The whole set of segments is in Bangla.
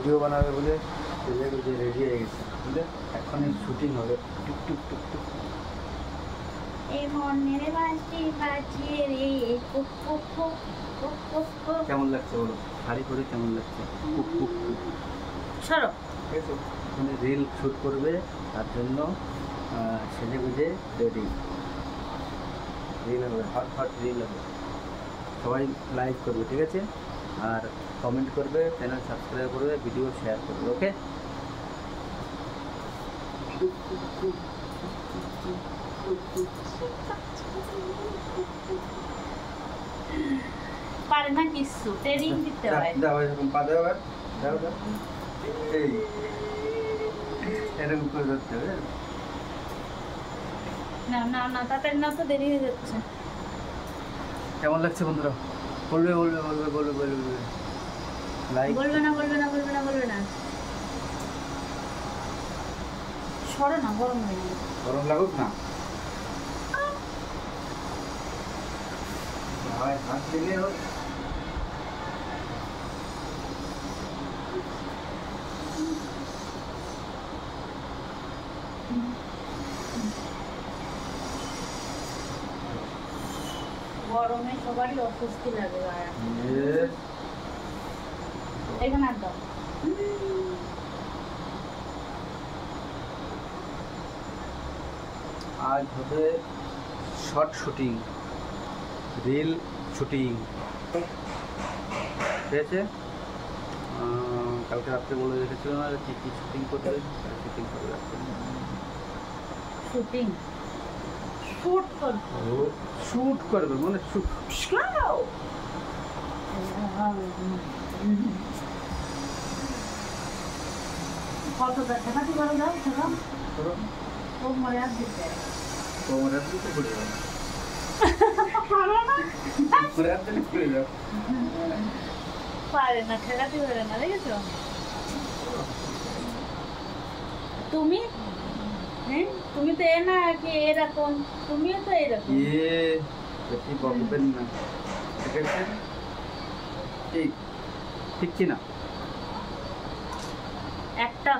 ভিডিও বানাবে বলে যে রেডি হয়ে গেছে, বুঝলে? এখন শুটিং হবে। টুক টুক টুক টুক কেমন লাগছে বলো? শাড়ি পরে কেমন লাগছে? কুক কুক কুক সরো। ঠিক আছে, মানে রিল শ্যুট করবে, তার জন্য সেজে গুজে রেডি। রিল হবে, হট হট রিল হবে। সবাই লাইক করবে, ঠিক আছে? আর কমেন্ট করবে, চ্যানেল সাবস্ক্রাইব করবে, ভিডিও শেয়ার করবে। ওকে? পারে না কিছু, ট্রেনিং দিতে হয়। দাও এরকম পা দাও, আর দাও দাও, এই এরকম করে ধরতে হবে। না না না, তাড়াতাড়ি না, তো দেরি হয়ে যাচ্ছে। কেমন লাগছে বন্ধুরা? বলবে বলবে বলবে বলবে বলবে লাইক বলবে না বলবে না বলবে না বলবে না। সরো না, গরম হয়ে গেল। গরম লাগুক না, ভাই হাত দিলে হোক। গরমে সবারই অস্বস্তি লাগে গায়ে। এখানে একদম আজ হবে শর্ট শুটিং, রিল শুটিং, ঠিক আছে? কালকে রাত্রে বলে রেখেছিল না কি কি শুটিং করবে, শুটিং করে রাখতে। শুটিং শুট করব, শুট করবে মানে শুট। কত দেখাতে পারো? দাও দাও, ও মরে আর দিতে কোমরে দিতে পড়ে যাবে, পুরো আর দিতে পড়ে যাবে। পারে না, ঠেকাতে পারে না, দেখেছো? তুমি তুমি তো না কি এরকম, তুমিও তো এরকম। বেশি বকবেন না, ঠিক আছে? ঠিক ঠিক কি না? একটা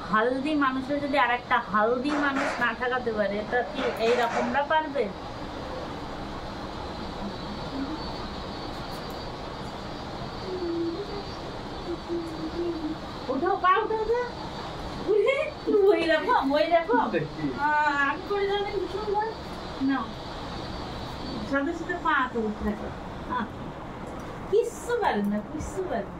হালদি মানুষের যদি আর একটা হালদি মানুষ না ঠেকাতে পারে, এটা কি এইরকমটা পারবে? উঠো, পা উঠো, ওই রাখো, ওই রাখো। আমি করে যাবেন সুন্দর না, সাথে সাথে পা তো উঠে রাখো। কিচ্ছু পারেন না, কিচ্ছু পারেন না।